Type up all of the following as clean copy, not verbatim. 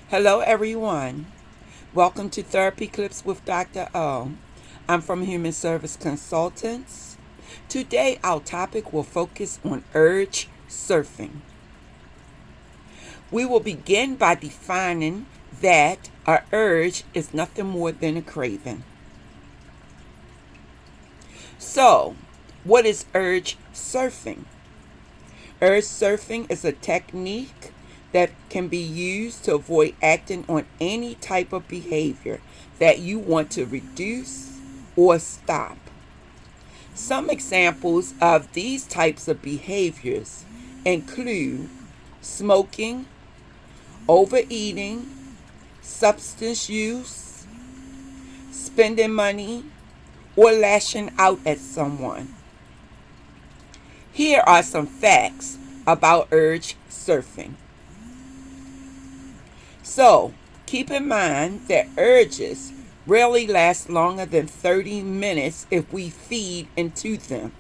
Hello, everyone. Welcome to Therapy Clips with Dr. O. I'm from Human Service Consultants. Today, our topic will focus on urge surfing. We will begin by defining that our urge is nothing more than a craving. So, what is urge surfing? Urge surfing is a technique that can be used to avoid acting on any type of behavior that you want to reduce or stop. Some examples of these types of behaviors include smoking, overeating, substance use, spending money, or lashing out at someone. Here are some facts about urge surfing. So, keep in mind that urges rarely last longer than 30 minutes if we feed into them.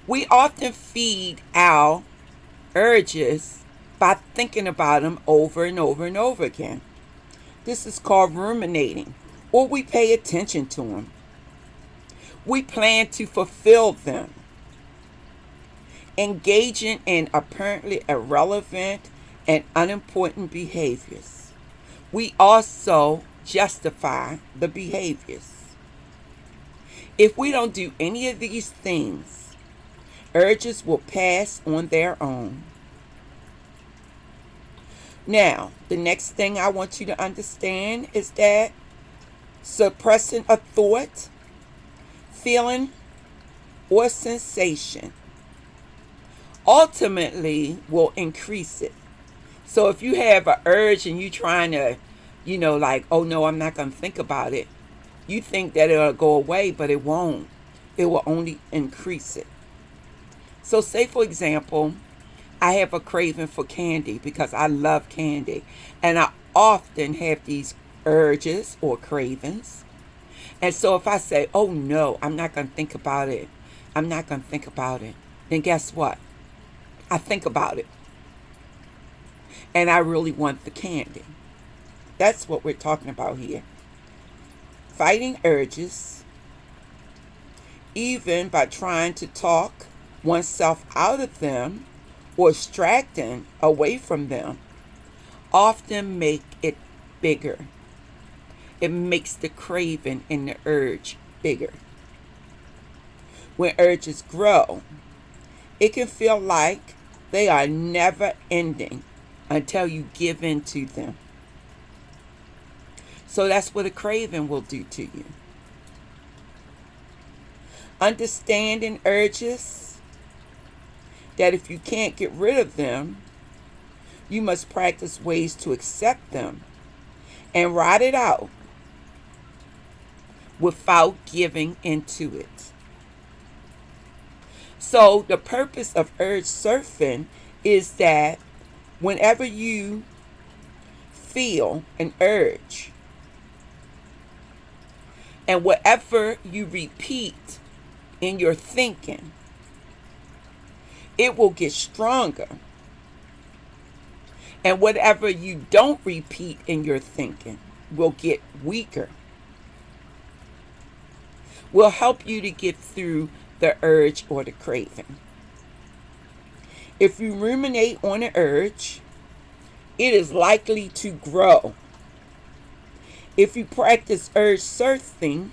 We often feed our urges by thinking about them over and over and over again. This is called ruminating, or we pay attention to them. We plan to fulfill them, engaging in apparently irrelevant and unimportant behaviors. We also justify the behaviors. If we don't do any of these things, urges will pass on their own. Now, the next thing I want you to understand is that suppressing a thought, feeling, or sensation ultimately will increase it. So if you have an urge and you trying to, like, oh no, I'm not going to think about it, you think that it'll go away, but it won't. It will only increase it. So say, for example, I have a craving for candy because I love candy. And I often have these urges or cravings. And so if I say, oh no, I'm not going to think about it, I'm not going to think about it, then guess what? I think about it. And I really want the candy. That's what we're talking about here. Fighting urges, even by trying to talk oneself out of them or distracting away from them, often make it bigger. It makes the craving and the urge bigger. When urges grow, it can feel like they are never ending until you give in to them. So that's what a craving will do to you. Understanding urges, that if you can't get rid of them, you must practice ways to accept them and ride it out without giving into it. So the purpose of urge surfing is that whenever you feel an urge, and whatever you repeat in your thinking, it will get stronger. And whatever you don't repeat in your thinking will get weaker. Will help you to get through the urge or the craving. If you ruminate on an urge, it is likely to grow. If you practice urge surfing,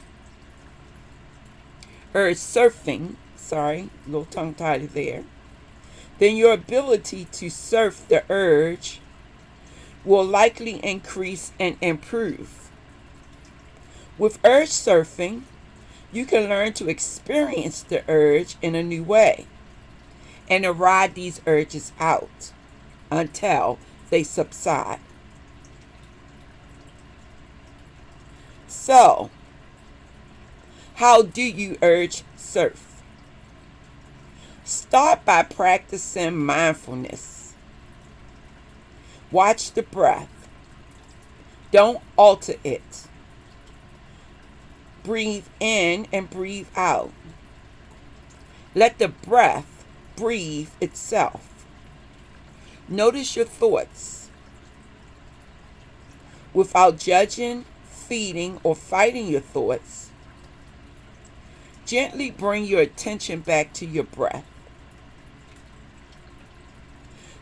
little tongue tied there, then your ability to surf the urge will likely increase and improve. With urge surfing, you can learn to experience the urge in a new way and to ride these urges out until they subside. So, how do you urge surf? Start by practicing mindfulness. Watch the breath. Don't alter it. Breathe in and breathe out. Let the breath breathe itself. Notice your thoughts. without judging, feeding, or fighting your thoughts. Gently bring your attention back to your breath.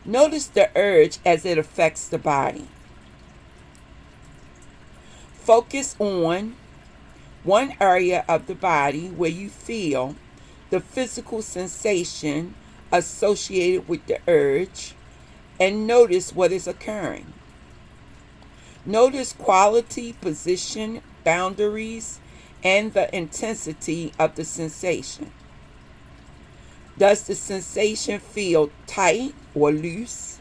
Notice the urge as it affects the body. Focus on one area of the body where you feel the physical sensation associated with the urge and notice what is occurring. Notice quality, position, boundaries, and the intensity of the sensation. Does the sensation feel tight or loose?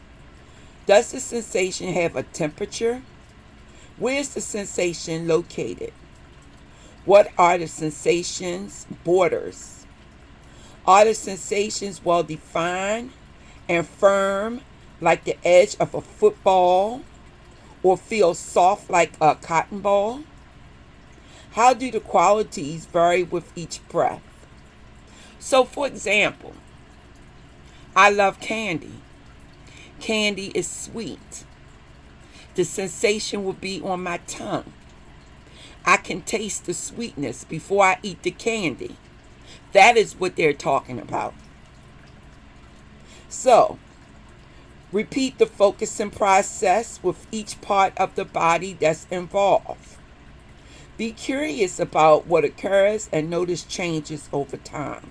Does the sensation have a temperature? Where is the sensation located? What are the sensation's borders? Are the sensations well defined and firm like the edge of a football, or feel soft like a cotton ball? How do the qualities vary with each breath? So, for example, I love candy. Candy is sweet. The sensation will be on my tongue. I can taste the sweetness before I eat the candy. That is what they're talking about. So, repeat the focusing process with each part of the body that's involved. Be curious about what occurs and notice changes over time.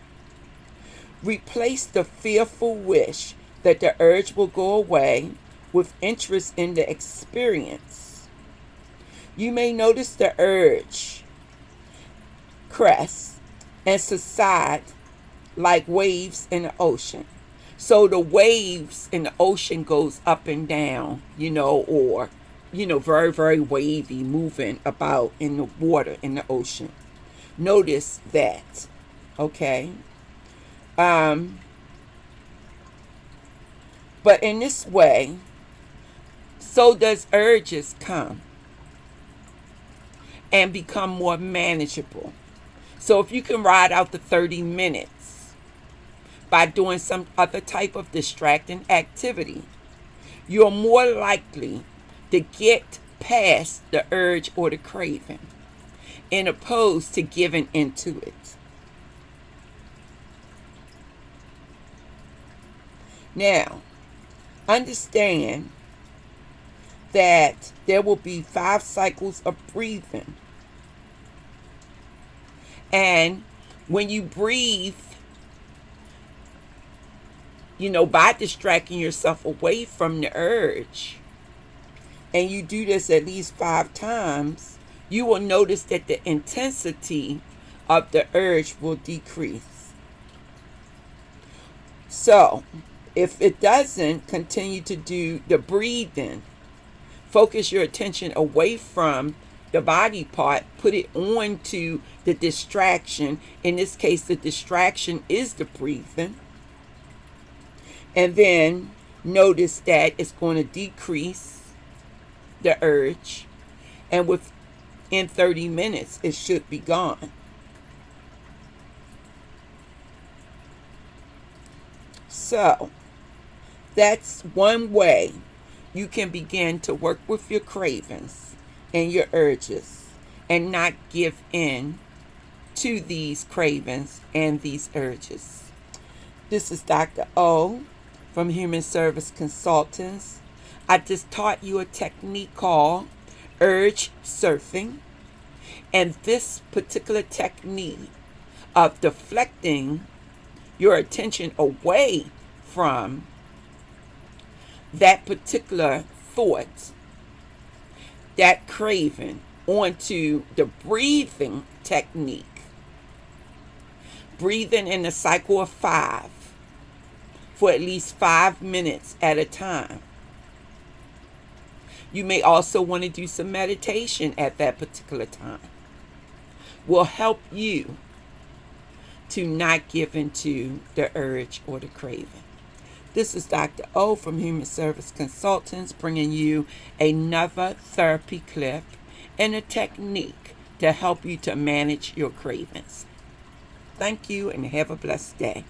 Replace the fearful wish that the urge will go away with interest in the experience. You may notice the urge crest and subside like waves in the ocean. So the waves in the ocean goes up and down, or, very, very wavy, moving about in the water in the ocean. Notice that, okay? But in this way, so does urges come and become more manageable. So if you can ride out the 30 minutes by doing some other type of distracting activity, you're more likely to get past the urge or the craving, in opposed to giving into it. Now, understand that there will be 5 cycles of breathing. And when you breathe, by distracting yourself away from the urge, and you do this at least 5 times, you will notice that the intensity of the urge will decrease. So, if it doesn't, continue to do the breathing. Focus your attention away from the body part, put it on to the distraction. In this case, the distraction is the breathing. And then notice that it's going to decrease the urge. And within 30 minutes, it should be gone. So, that's one way you can begin to work with your cravings and your urges and not give in to these cravings and these urges. This is Dr. O from Human Service Consultants. I just taught you a technique called urge surfing. And this particular technique of deflecting your attention away from that particular thought, that craving, onto the breathing technique. Breathing in a cycle of 5 for at least 5 minutes at a time. You may also want to do some meditation at that particular time. Will help you to not give into the urge or the craving. This is Dr. O from Human Service Consultants, bringing you another therapy clip and a technique to help you to manage your cravings. Thank you and have a blessed day.